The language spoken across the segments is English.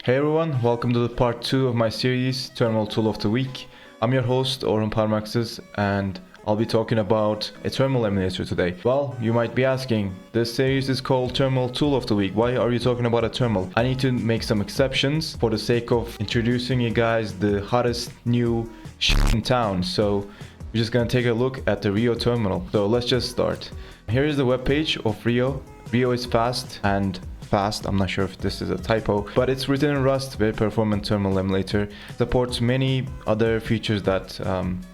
Hey everyone, welcome to the part 2 of my series, Terminal Tool of the Week. I'm your host, Orhun, and I'll be talking about a terminal emulator today. Well, you might be asking, this series is called Terminal Tool of the Week. Why are you talking about a terminal? I need to make some exceptions for the sake of introducing you guys the hottest new shit in town. So we're just gonna take a look at the RIO terminal. So let's just start. Here is the webpage of RIO. RIO is fast. I'm not sure if this is a typo, but it's written in Rust, very performant terminal emulator. Supports many other features that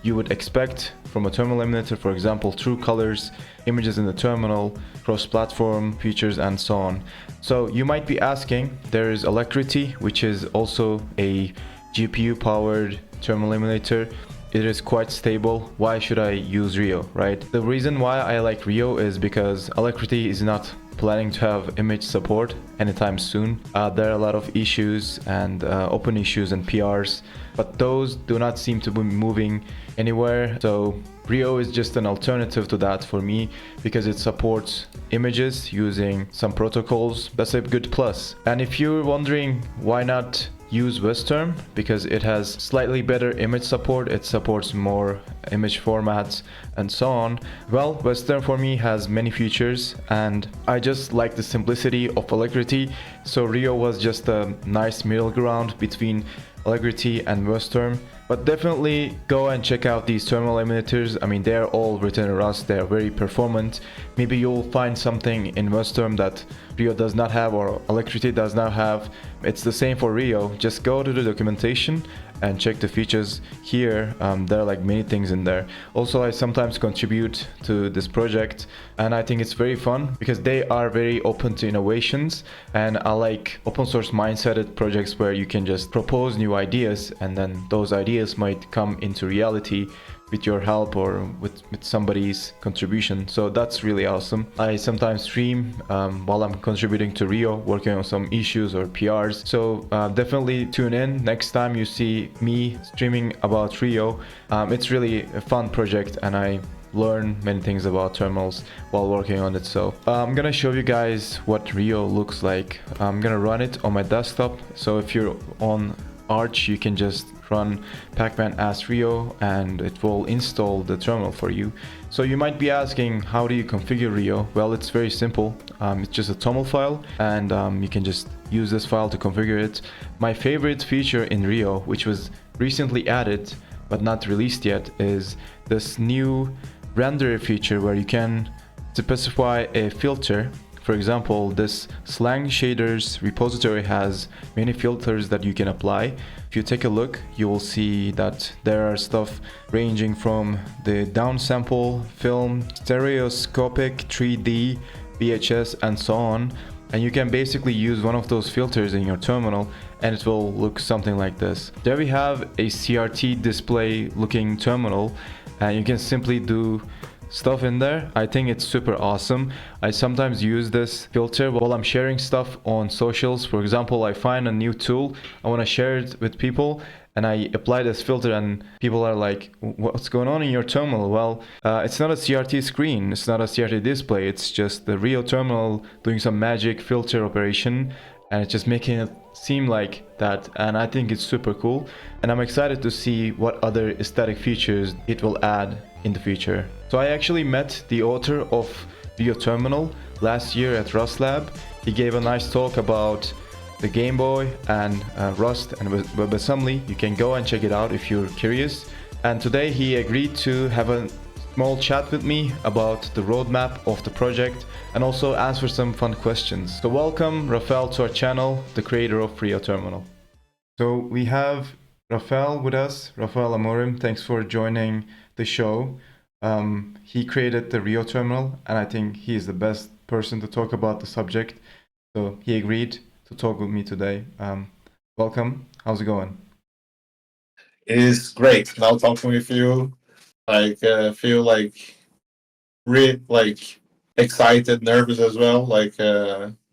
you would expect from a terminal emulator, for example, true colors, images in the terminal, cross-platform features, and so on. So you might be asking, there is Alacrity, which is also a GPU-powered terminal emulator. It is quite stable. Why should I use RIO, right? The reason why I like RIO is because Alacrity is not planning to have image support anytime soon. There are a lot of issues and open issues and PRs, but those do not seem to be moving anywhere. So RIO is just an alternative to that for me because it supports images using some protocols. That's a good plus. And if you're wondering why not use Western, because it has slightly better image support, it supports more image formats and so on. Well, Western for me has many features and I just like the simplicity of Alacrity, so RIO was just a nice middle ground between Alacrity and Western. But definitely go and check out these terminal emulators. I mean, they're all written in Rust, they're very performant. Maybe you'll find something in Western that RIO does not have or Alacrity does not have. It's the same for RIO. Just go to the documentation and check the features here. There are like many things in there. Also, I sometimes contribute to this project and I think it's very fun because they are very open to innovations, and I like open source mindseted projects where you can just propose new ideas and then those ideas might come into reality with your help or with somebody's contribution. So that's really awesome. I sometimes stream while I'm contributing to RIO, working on some issues or PRs. So definitely tune in next time you see me streaming about RIO. It's really a fun project and I learn many things about terminals while working on it. So I'm gonna show you guys what RIO looks like. I'm gonna run it on my desktop. So if you're on Arch, you can just run pacman as RIO and it will install the terminal for you. So you might be asking, how do you configure RIO? Well, it's very simple. It's just a toml file and you can just use this file to configure it. My favorite feature in RIO, which was recently added but not released yet, is this new renderer feature where you can specify a filter. For example, this slang shaders repository has many filters that you can apply. If you take a look, you will see that there are stuff ranging from the downsample, film, stereoscopic, 3D, VHS, and so on. And you can basically use one of those filters in your terminal and it will look something like this. There we have a CRT display looking terminal and you can simply do stuff in there. I think it's super awesome. I sometimes use this filter while I'm sharing stuff on socials. For example, I find a new tool, I want to share it with people and I apply this filter and people are like, what's going on in your terminal? Well, it's not a CRT screen, it's not a CRT display, it's just the real terminal doing some magic filter operation and it's just making it seem like that, and I think it's super cool and I'm excited to see what other aesthetic features it will add in the future. So I actually met the author of RIO Terminal last year at Rust Lab. He gave a nice talk about the Game Boy and Rust and WebAssembly. You can go and check it out if you're curious. And today he agreed to have a small chat with me about the roadmap of the project and also answer some fun questions. So welcome Raphael to our channel, the creator of RIO Terminal. So we have Raphael with us, Raphael Amorim. Thanks for joining the show. He created the RIO Terminal and I think he is the best person to talk about the subject. So he agreed to talk with me today. Welcome. How's it going? It is great now talking with you. Feel like excited, nervous as well.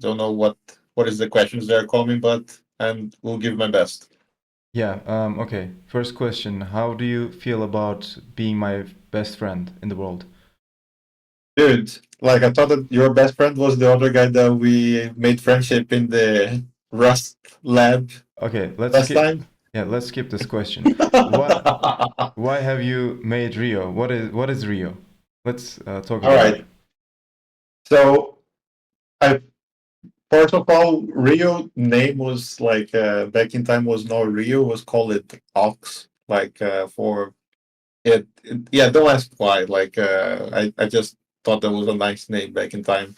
Don't know what is the questions that are coming, but and will give my best. Yeah, okay. First question, how do you feel about being my best friend in the world? Dude, I thought that your best friend was the other guy that we made friendship in the Rust lab Okay, let's last skip. time. Yeah, let's skip this question. Why have you made Rio? What is Rio? Let's talk All about it. right. So I first of all, Rio name was like back in time was not Rio, was called it Ox. Like for yeah, don't ask why. Like I just thought that was a nice name back in time.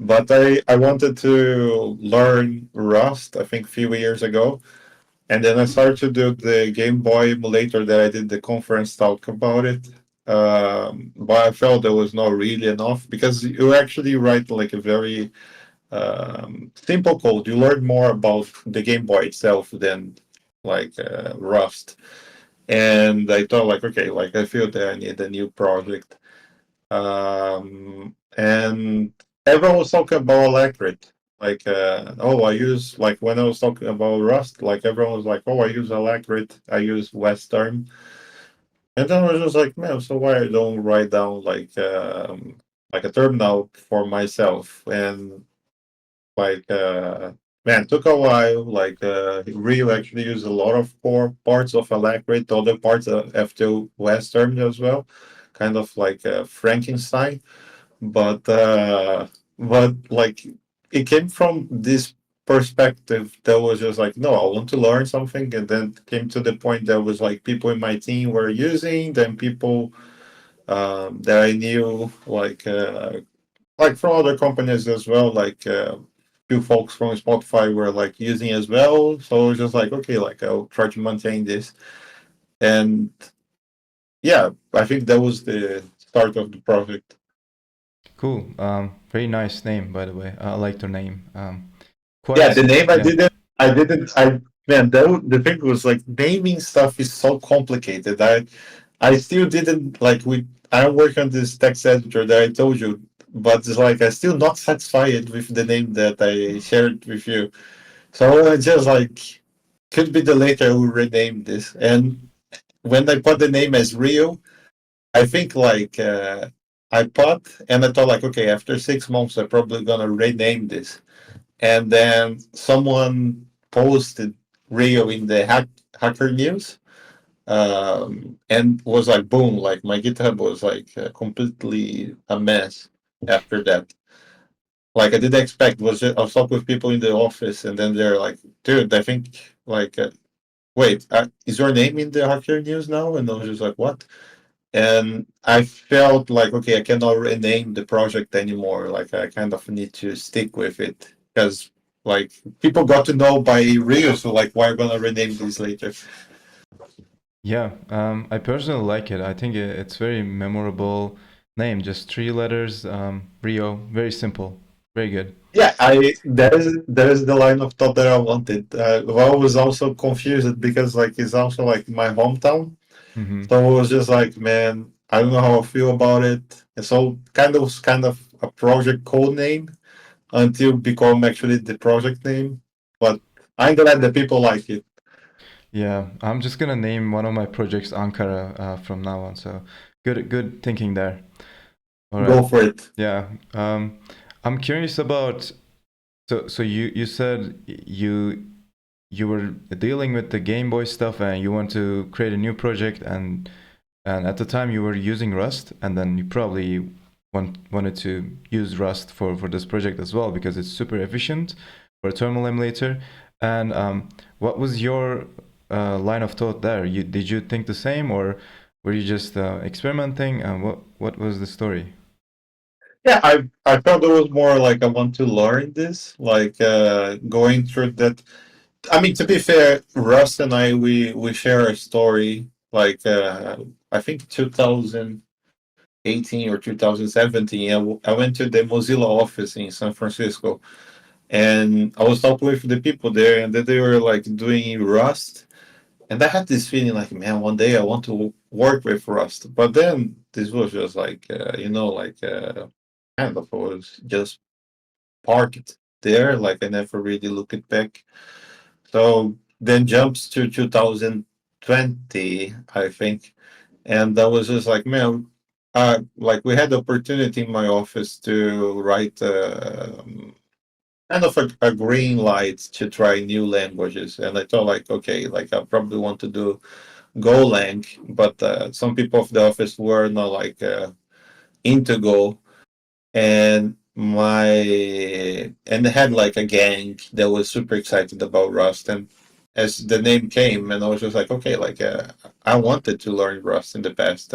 But I wanted to learn Rust, I think a few years ago. And then I started to do the Game Boy emulator that I did the conference talk about it. But I felt there was not really enough because you actually write like a very simple code. You learn more about the Game Boy itself than like Rust. And I thought like, okay, like I feel that I need a new project. And everyone was talking about Electric. Like, oh, I use like when I was talking about Rust, like everyone was like, oh, I use Electric, I use Western, and then I was just like, man, so why I don't write down like a terminal for myself? And like, man, took a while. Like, Rio actually used a lot of core parts of Electric, other parts of F2 Western as well, kind of like Frankenstein, but like it came from this perspective that was just like, no, I want to learn something, and then came to the point that was like people in my team were using, then people that I knew like from other companies as well, like few folks from Spotify were like using as well. So it was just like, okay, like I'll try to maintain this. And yeah, I think that was the start of the project. Cool. Very nice name, by the way. I like your name. Yeah, the Quite. name Yeah. man, the thing was like naming stuff is so complicated. I still didn't like I work on this text editor that I told you, but it's like I still not satisfied with the name that I shared with you. So I just like could be the later I will rename this. And when I put the name as Rio, I think like I put and I thought like, okay, after 6 months I'm probably gonna rename this. And then someone posted Rio in the Hacker News, and was like, boom, like my GitHub was like completely a mess after that. Like I didn't expect. I was talking with people in the office, and then they're like, "Dude, I think like, wait, is your name in the Hacker News now?" And I was just like, "What?" And I felt like, okay, I cannot rename the project anymore. Like I kind of need to stick with it because like people got to know by Rio, so like why are gonna rename this later? Yeah. I personally like it. I think it's very memorable name. Just 3 letters. Rio. Very simple. Very good. Yeah, I that is the line of thought that I wanted. I was also confused because like it's also like my hometown, Mm-hmm. so I was just like, man, I don't know how I feel about it. And so kind of a project code name until become actually the project name. But I'm glad that people like it. Yeah, I'm just gonna name one of my projects Ankara from now on. So good thinking there. All right. Go for it. Yeah. I'm curious about. So you said you were dealing with the Game Boy stuff and you want to create a new project and at the time you were using Rust and then you probably wanted to use Rust for this project as well because it's super efficient for a terminal emulator. And what was your line of thought there? Did you think the same or were you just experimenting? And what was the story? Yeah, I felt it was more like I want to learn this, like going through that. I mean, to be fair, Russ and I we share a story. Like I think 2018 or 2017. I went to the Mozilla office in San Francisco, and I was talking with the people there, and they were like doing Rust, and I had this feeling like, man, one day I want to work with Rust. But then this was just like, like kind of was just parked there. Like I never really looked it back. So then jumps to 2020, I think, and that was just like, man, like we had the opportunity in my office to write kind of a green light to try new languages. And I thought like, okay, like I probably want to do Golang, but some people of the office were not like into Go, and they had like a gang that was super excited about Rust. And as the name came, and I was just like, okay, like I wanted to learn Rust in the past,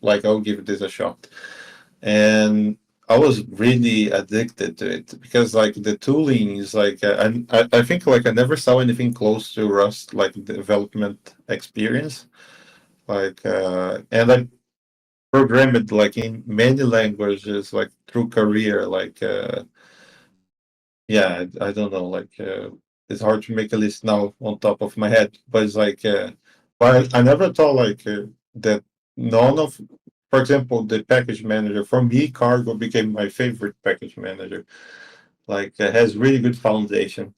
like I'll give this a shot. And I was really addicted to it because like the tooling is like I think like I never saw anything close to Rust like development experience. Like and I programmed like in many languages like through career. Like yeah, I don't know, like it's hard to make a list now on top of my head, but it's like but I never thought like that none of, for example, the package manager for me, Cargo became my favorite package manager. Like has really good foundation.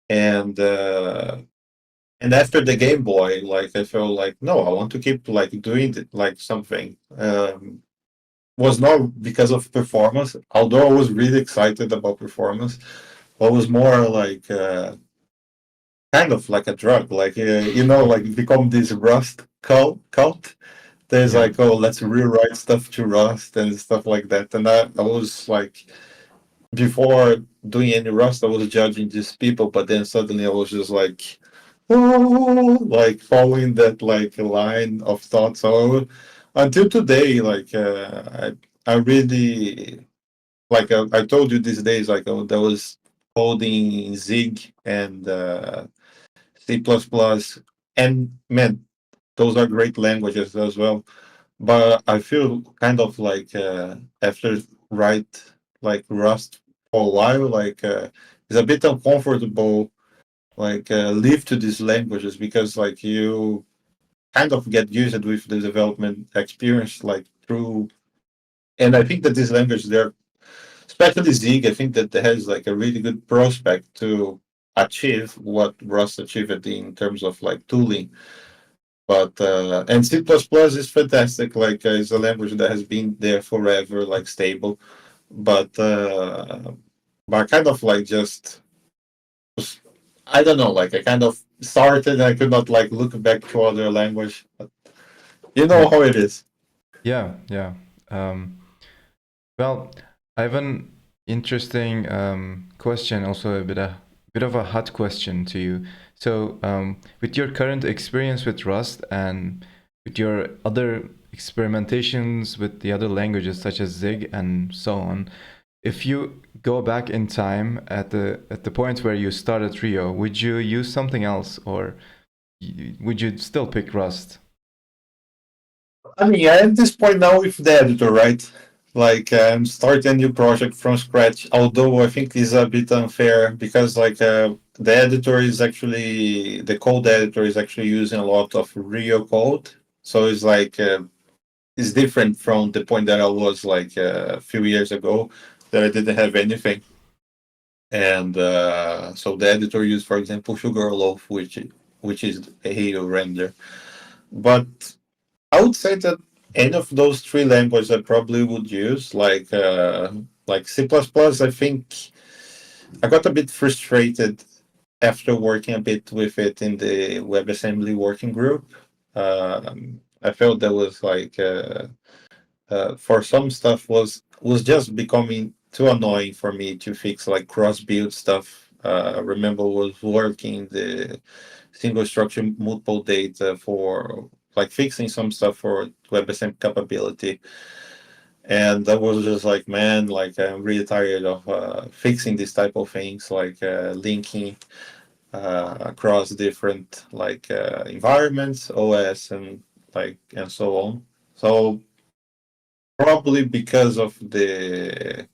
And and after the Game Boy, like I felt like no, I want to keep like doing it, like something. Was not because of performance, although I was really excited about performance, but was more like kind of like a drug, like like become this Rust cult. There's Yeah. like, oh, let's rewrite stuff to Rust and stuff like that. And I was like, before doing any Rust, I was judging these people, but then suddenly I was just like, oh, like following that like line of thought. So until today, like I really like I told you these days, like there was coding Zig and C++, and man, those are great languages as well. But I feel kind of like after write like Rust for a while, like it's a bit uncomfortable, like live to these languages because like you kind of get used with the development experience like through. And I think that these languages, they're especially Zig, I think that has like a really good prospect to achieve what Rust achieved in terms of like tooling. But and C++ is fantastic. Like it's a language that has been there forever, like stable. But but kind of like just I don't know. Like I kind of started, and I could not like look back to other language. But you know Yeah. how it is. Yeah. Yeah. Um, well, I have an interesting question, also bit of a hot question to you. So, with your current experience with Rust and with your other experimentations with the other languages such as Zig and so on, if you go back in time at the point where you started Rio, would you use something else, or would you still pick Rust? I mean, at this point now with the editor, right? Like I'm starting a new project from scratch. Although I think it's a bit unfair because like the editor is actually the code editor is actually using a lot of RIO code, so it's like it's different from the point that I was like a few years ago that I didn't have anything. And so the editor used, for example, Sugarloaf, which is a Halo render. But I would say that any of those three languages I probably would use, like C++. I think I got a bit frustrated after working a bit with it in the WebAssembly working group. I felt there was like for some stuff was just becoming too annoying for me to fix like cross build stuff. I remember was working the single structure multiple data for like fixing some stuff for WebAssembly capability. And that was just like, man, like I'm really tired of fixing these type of things, like linking across different like environments, OS, and like and so on. So probably because of the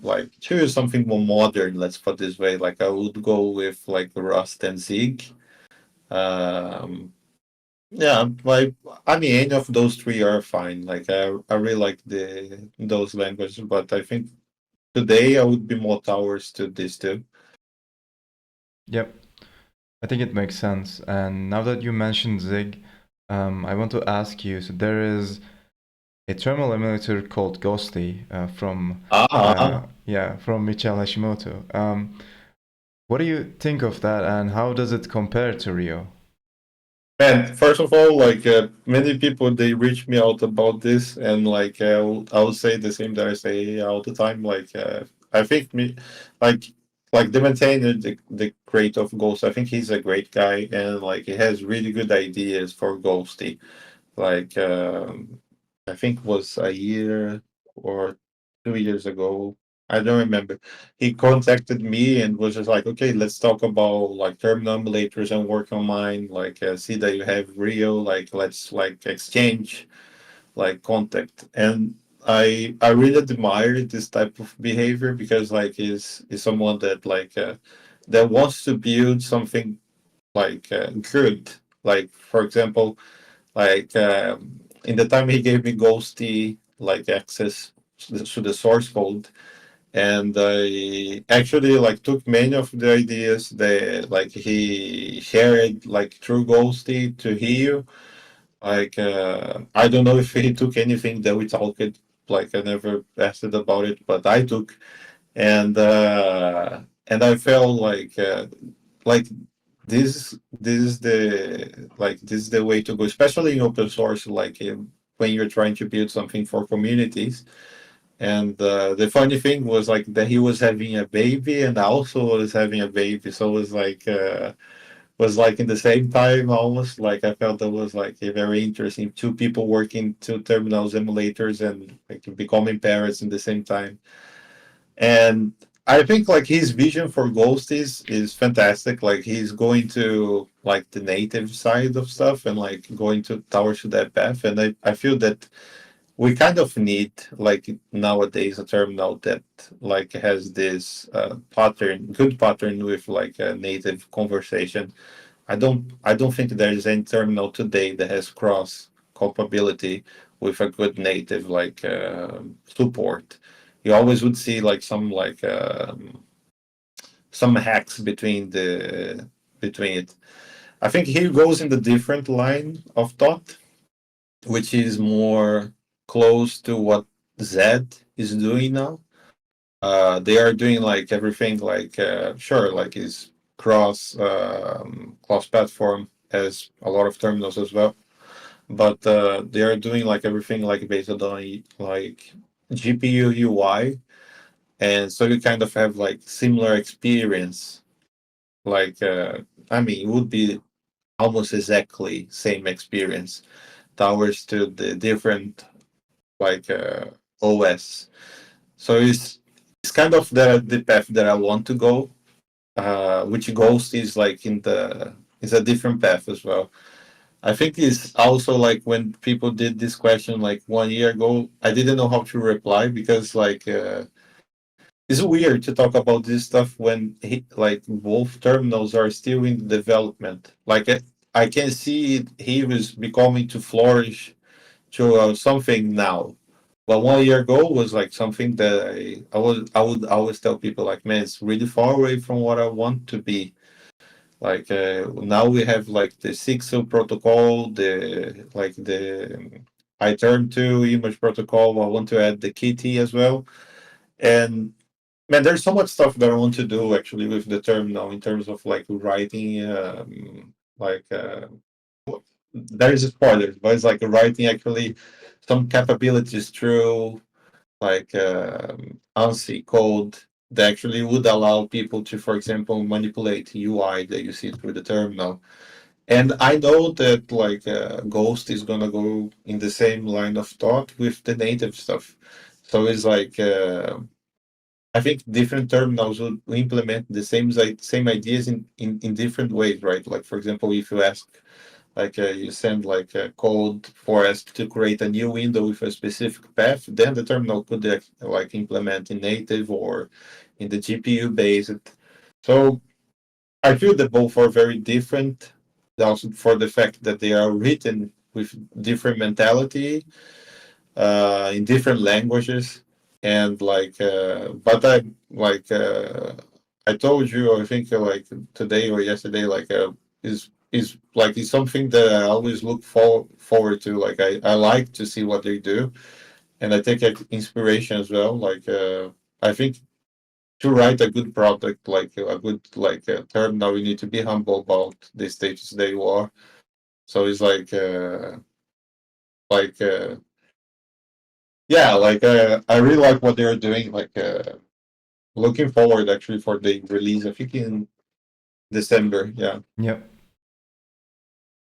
like choose something more modern, let's put this way. Like I would go with like Rust and Zig. Um, yeah, like I mean, any of those three are fine. Like I really like the those languages, but I think today I would be more towards to these two. Yep, I think it makes sense. And now that you mentioned Zig, I want to ask you. So there is a terminal emulator called Ghostty Ah, from Michel Hashimoto. What do you think of that, and how does it compare to RIO? man, first of all, like many people, they reach me out about this, and like I will say the same that I say all the time. Like I think me, like like the maintainer, the creator of Ghost, I think he's a great guy, and like he has really good ideas for Ghosty. Like I think was a year or 2 years ago. I don't remember. He contacted me and was just like, okay, let's talk about like terminal emulators and work on mine. Like, see that you have RIO. Like, let's like exchange like contact. And I really admire this type of behavior because like is someone that like that wants to build something like good. Like for example, like in the time he gave me Ghosty like access to the source code, and I actually like took many of the ideas that like he shared like through Ghosty to Rio. Like I don't know if he took anything that we talked. Like I never asked about it, but I took, and I felt like this is the like this is the way to go, especially in open source. Like when you're trying to build something for communities. And the funny thing was like that he was having a baby, and I also was having a baby, so it was like in the same time almost. Like I felt that was like a very interesting. Two people working two terminals emulators and like becoming parents in the same time. And I think like his vision for Ghost is fantastic. Like he's going to like the native side of stuff and like going to towards to that path. And I feel that we kind of need like nowadays a terminal that like has this pattern, good pattern with like a native conversation. I don't think there is any terminal today that has cross compatibility with a good native like support. You always would see like some hacks between it. I think he goes in the different line of thought, which is more close to what Z is doing now. They are doing like everything like sure like is cross platform as a lot of terminals as well, but they are doing like everything like based on like GPU UI, and so you kind of have like similar experience. Like I mean, it would be almost exactly same experience towards to the different like OS. So it's kind of the path that I want to go. Which Ghost is like in the is a different path as well. I think it's also like when people did this question like 1 year ago, I didn't know how to reply because like it's weird to talk about this stuff when like both terminals are still in development. Like I can see it, he was becoming to flourish to something now. But 1 year ago was like something that I would always tell people like, man, it's really far away from what I want to be. Like now we have like the SIGSO protocol, the like the I turn to image protocol. I want to add the Kitty as well. And man, there's so much stuff that I want to do actually with the terminal in terms of like writing like there is a spoiler, but it's like writing actually some capabilities through like ANSI code that actually would allow people to, for example, manipulate UI that you see through the terminal. And I know that like Ghost is gonna go in the same line of thought with the native stuff. So it's like I think different terminals will implement the same ideas in different ways, right? Like for example, if you ask like you send like a code for us to create a new window with a specific path, then the terminal could like implement in native or in the GPU based. So I feel that both are very different. Also for the fact that they are written with different mentality in different languages, and like but I told you I think like today or yesterday like is is like is something that I always look forward to. Like I like to see what they do, and I take inspiration as well. Like I think to write a good product, like a good like terminal, you need to be humble about the status that you are. So it's like yeah, like I really like what they're doing. Like looking forward actually for the release. I think in December. Yeah. Yep.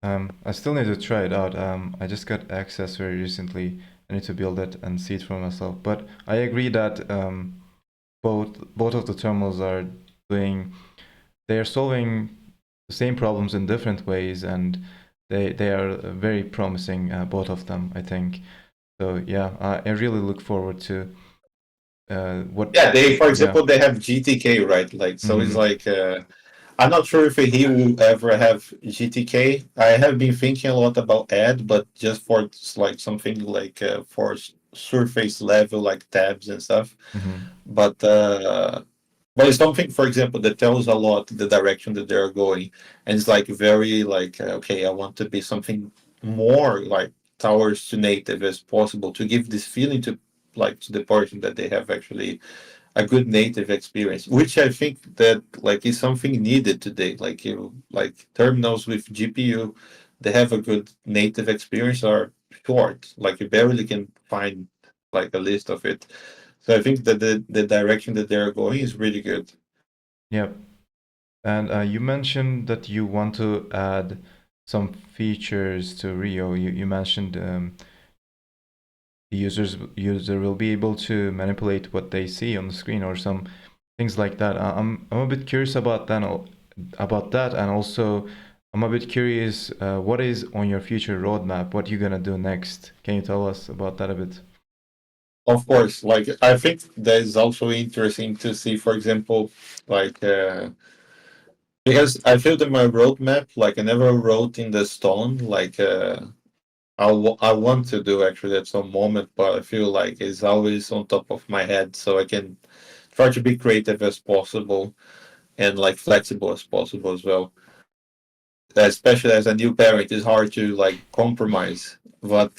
I still need to try it out. I just got access very recently. I need to build it and see it for myself. But I agree that both of the terminals are doing they are solving the same problems in different ways, and they are very promising, both of them, I think. So yeah, I really look forward to what. Yeah, they for Yeah. example they have GTK, right? Like so it's Hmm. like I'm not sure if he will ever have GTK. I have been thinking a lot about Ed, but just for like something like for surface level like tabs and stuff. Hmm. But but it's something, for example, that tells a lot the direction that they're going, and it's like very like okay, I want to be something more like towards to native as possible to give this feeling to like to the person that they have actually a good native experience, which I think that like is something needed today. Like you like terminals with GPU, they have a good native experience are short. Like you barely can find like a list of it. So I think that the direction that they're going is really good. Yep. And you mentioned that you want to add some features to Rio. You mentioned the user will be able to manipulate what they see on the screen or some things like that. I'm a bit curious about that, and also I'm a bit curious what is on your future roadmap. What you're gonna do next? Can you tell us about that a bit? Of course, like I think that is also interesting to see, for example, like because I feel that my roadmap, like I never wrote in the stone, like I want to do actually at some moment, but I feel like it's always on top of my head, so I can try to be creative as possible and like flexible as possible as well. Especially as a new parent, it's hard to like compromise. But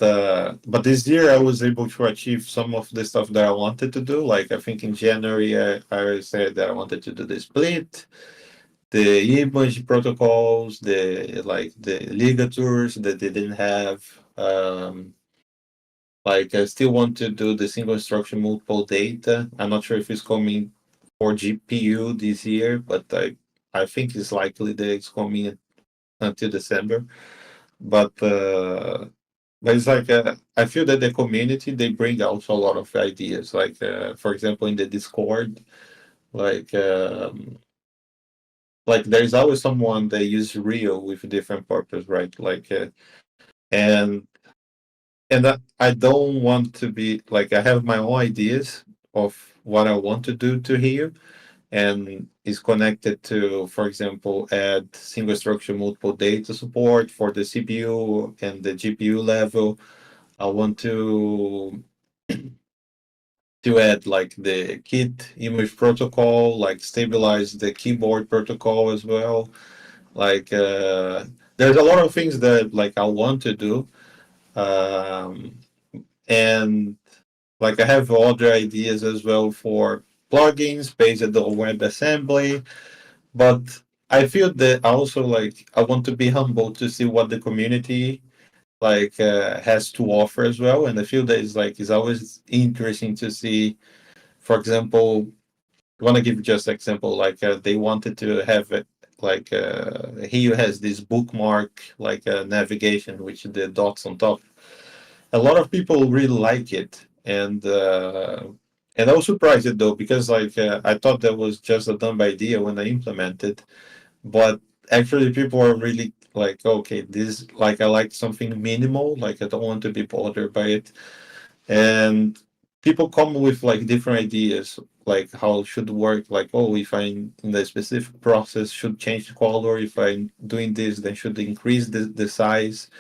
this year I was able to achieve some of the stuff that I wanted to do. Like I think in January I said that I wanted to do the split, the image protocols, the like the ligatures that they didn't have. Like I still want to do the single instruction multiple data. I'm not sure if it's coming for GPU this year, but I think it's likely that it's coming until December. But but it's like I feel that the community they bring also a lot of ideas. Like for example, in the Discord, like like there's always someone that use RIO with different purpose, right? Like and I don't want to be like I have my own ideas of what I want to do to here, and is connected to, for example, add single structure multiple data support for the CPU and the GPU level. I want to add like the kit image protocol, like stabilize the keyboard protocol as well. Like there's a lot of things that like I want to do. Um, and like I have other ideas as well for plugins based on WebAssembly, but I feel that also like I want to be humble to see what the community like has to offer as well, and I feel that it's always interesting to see. For example, I want to give just example like they wanted to have it like here has this bookmark like navigation which the dots on top. A lot of people really like it, and I was surprised though because like I thought that was just a dumb idea when I implemented, but actually people are really like okay this like I like something minimal, like I don't want to be bothered by it, and people come with like different ideas like how it should work, like oh if I'm in the specific process should change the color, if I'm doing this then should increase the size,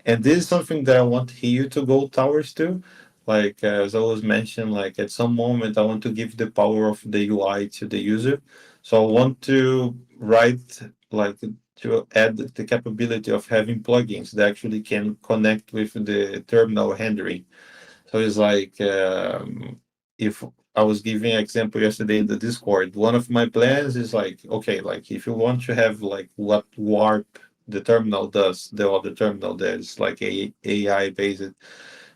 and this is something that I want here to go towards to. Like as I was mentioned, like at some moment I want to give the power of the UI to the user. So I want to write like to add the capability of having plugins that actually can connect with the terminal handling. So it's like if I was giving an example yesterday in the Discord, one of my plans is like, okay, like if you want to have like what warp the terminal does, the other terminal that is like a AI based,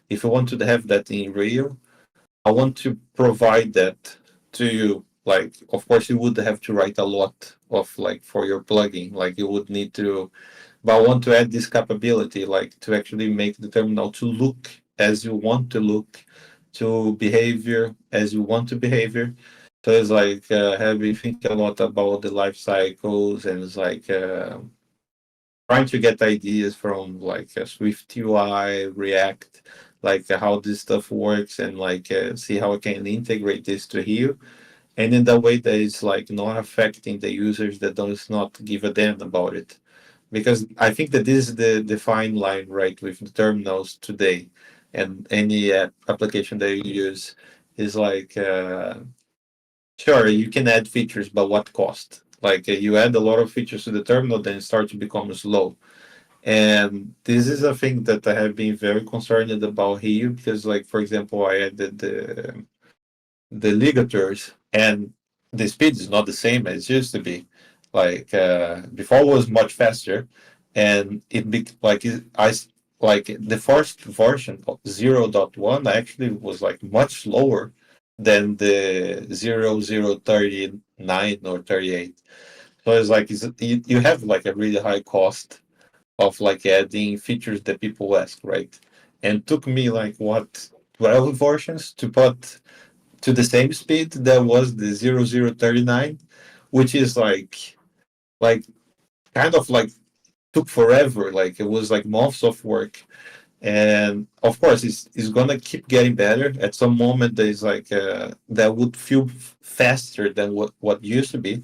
if you want to have that in RIO, I want to provide that to you. Like, of course, you would have to write a lot of like for your plugin. Like, you would need to, but I want to add this capability, like to actually make the terminal to look as you want to look, to behavior as you want to behavior. So it's like having think a lot about the life cycles, and it's like trying to get ideas from like Swift UI, React, like how this stuff works, and like see how I can integrate this to here, and in that way that is like not affecting the users that does not give a damn about it. Because I think that this is the fine line, right, with the terminals today, and any application that you use is like sure, you can add features, but what cost? Like you add a lot of features to the terminal, then it starts to become slow. And this is a thing that I have been very concerned about here because, like, for example, I added the ligatures, and the speed is not the same as it used to be. Like before, it was much faster, and it be like like the first version of 0.1 actually was like much slower than the 0.039 or 38. So it's like you have like a really high cost of like adding features that people ask, right? And took me like what 12 versions to put to the same speed that was the 0039, which is like kind of like took forever. Like it was like months of work. And of course, it's gonna keep getting better. At some moment, there's like that would feel faster than what used to be.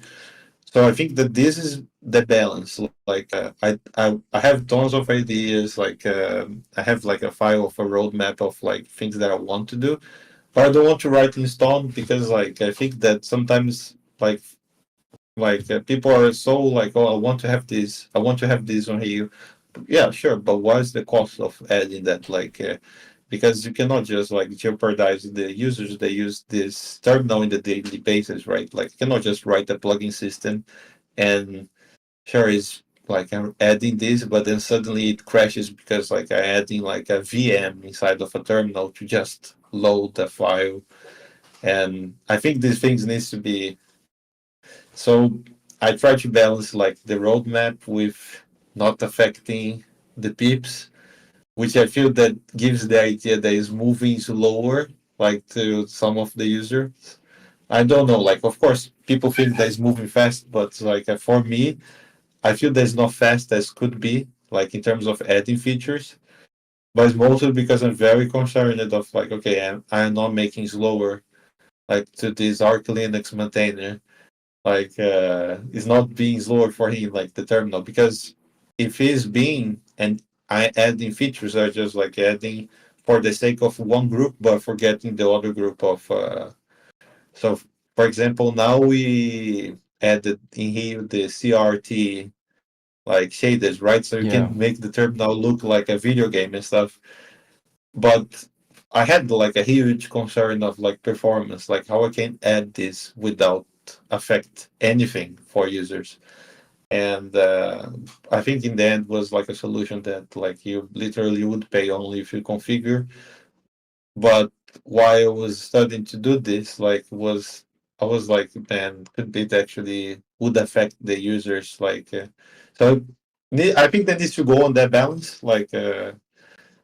So I think that this is the balance. Like I have tons of ideas. Like I have like a file of a roadmap of like things that I want to do, but I don't want to write in stone because like I think that sometimes people are so like, oh, I want to have this, I want to have this on here. Yeah, sure, but what is the cost of adding that? Like because you cannot just like jeopardize the users that use this terminal in the daily basis, right? Like you cannot just write a plugin system and sure is like I'm adding this, but then suddenly it crashes because like I adding like a VM inside of a terminal to just load the file. And I think these things needs to be so I try to balance like the roadmap with not affecting the pips, which I feel that gives the idea that is moving slower, like to some of the users. I don't know, like of course people think that is moving fast, but like for me, I feel that it's not fast as could be, like in terms of adding features. But it's mostly because I'm very concerned of like, okay, I'm not making slower like to this Arch Linux maintainer like is not being slower for him like the terminal because if he's being and I adding features are just like adding for the sake of one group but forgetting the other group of so for example now we added in here the CRT like shaders, right, so you Yeah. can make the terminal look like a video game and stuff. But I had like a huge concern of like performance, like how I can add this without affect anything for users. And I think in the end was like a solution that like you literally would pay only if you configure. But while I was starting to do this, like was I was like, man, could it actually would affect the users? Like, so I think that needs to go on that balance. Like,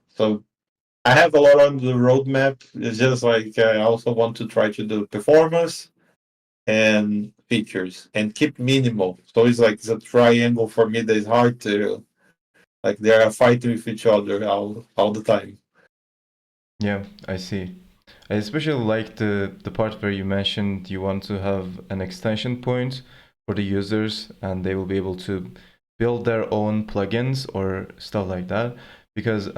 so I have a lot on the roadmap. It's just like I also want to try to do performance and features and keep minimal. So it's like it's a triangle for me that is hard to like they are fighting with each other all the time. Yeah, I see. I especially like the part where you mentioned you want to have an extension point for the users and they will be able to build their own plugins or stuff like that. Because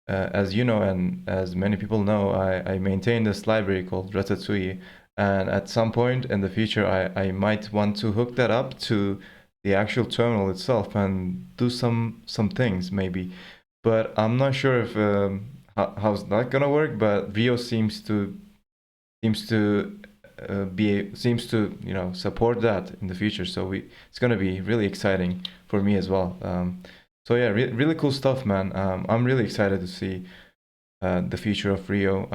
as you know and as many people know, I maintain this library called Ratatouille. And at some point in the future, I might want to hook that up to the actual terminal itself and do some things maybe. But I'm not sure if how's that gonna work. But RIO seems to seems to support that in the future. So it's gonna be really exciting for me as well. So yeah, really cool stuff, man. I'm really excited to see the future of RIO.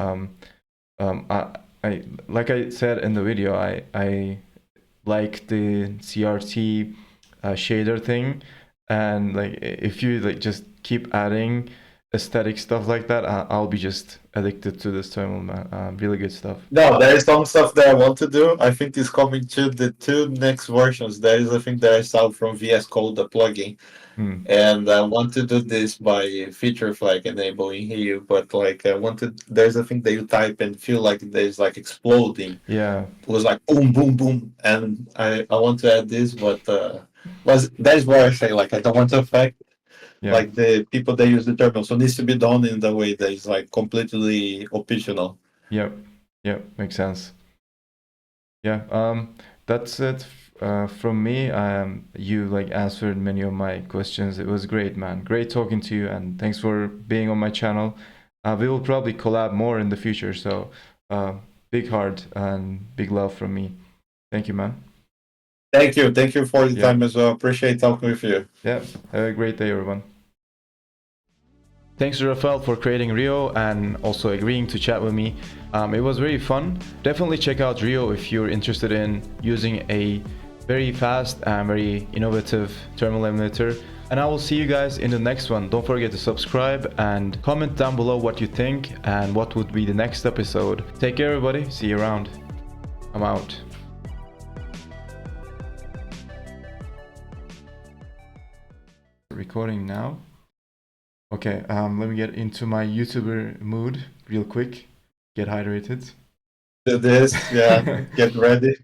I like I said in the video, I like the CRT shader thing, and like if you like just keep adding aesthetic stuff like that, I'll be just addicted to this terminal, man. Really good stuff. No, there is some stuff that I want to do. I think it's coming to the two next versions. There is a thing that I saw from VS Code, the plugin, and I want to do this by feature flag enabling here. But like, I wanted, there's a thing that you type and feel like there's like exploding. Yeah. It was like boom, boom, boom, and I want to add this, but was that is why I say like I don't want to affect Yeah. like the people that use the terminal. So it needs to be done in the way that is like completely optional. Yep. Yep. Makes sense. Yeah. That's it from me. You like answered many of my questions. It was great, man. Great talking to you, and thanks for being on my channel. We will probably collab more in the future. So, big heart and big love from me. Thank you, man. Thank you for the Yeah. time as well. Appreciate talking with you. Yeah. Have a great day, everyone. Thanks to Raphael for creating RIO and also agreeing to chat with me. It was very fun. Definitely check out RIO if you're interested in using a very fast and very innovative terminal emulator. And I will see you guys in the next one. Don't forget to subscribe and comment down below what you think and what would be the next episode. Take care, everybody. See you around. I'm out. Recording now. Okay, let me get into my YouTuber mood real quick. Get hydrated. Do this, yeah. Get ready.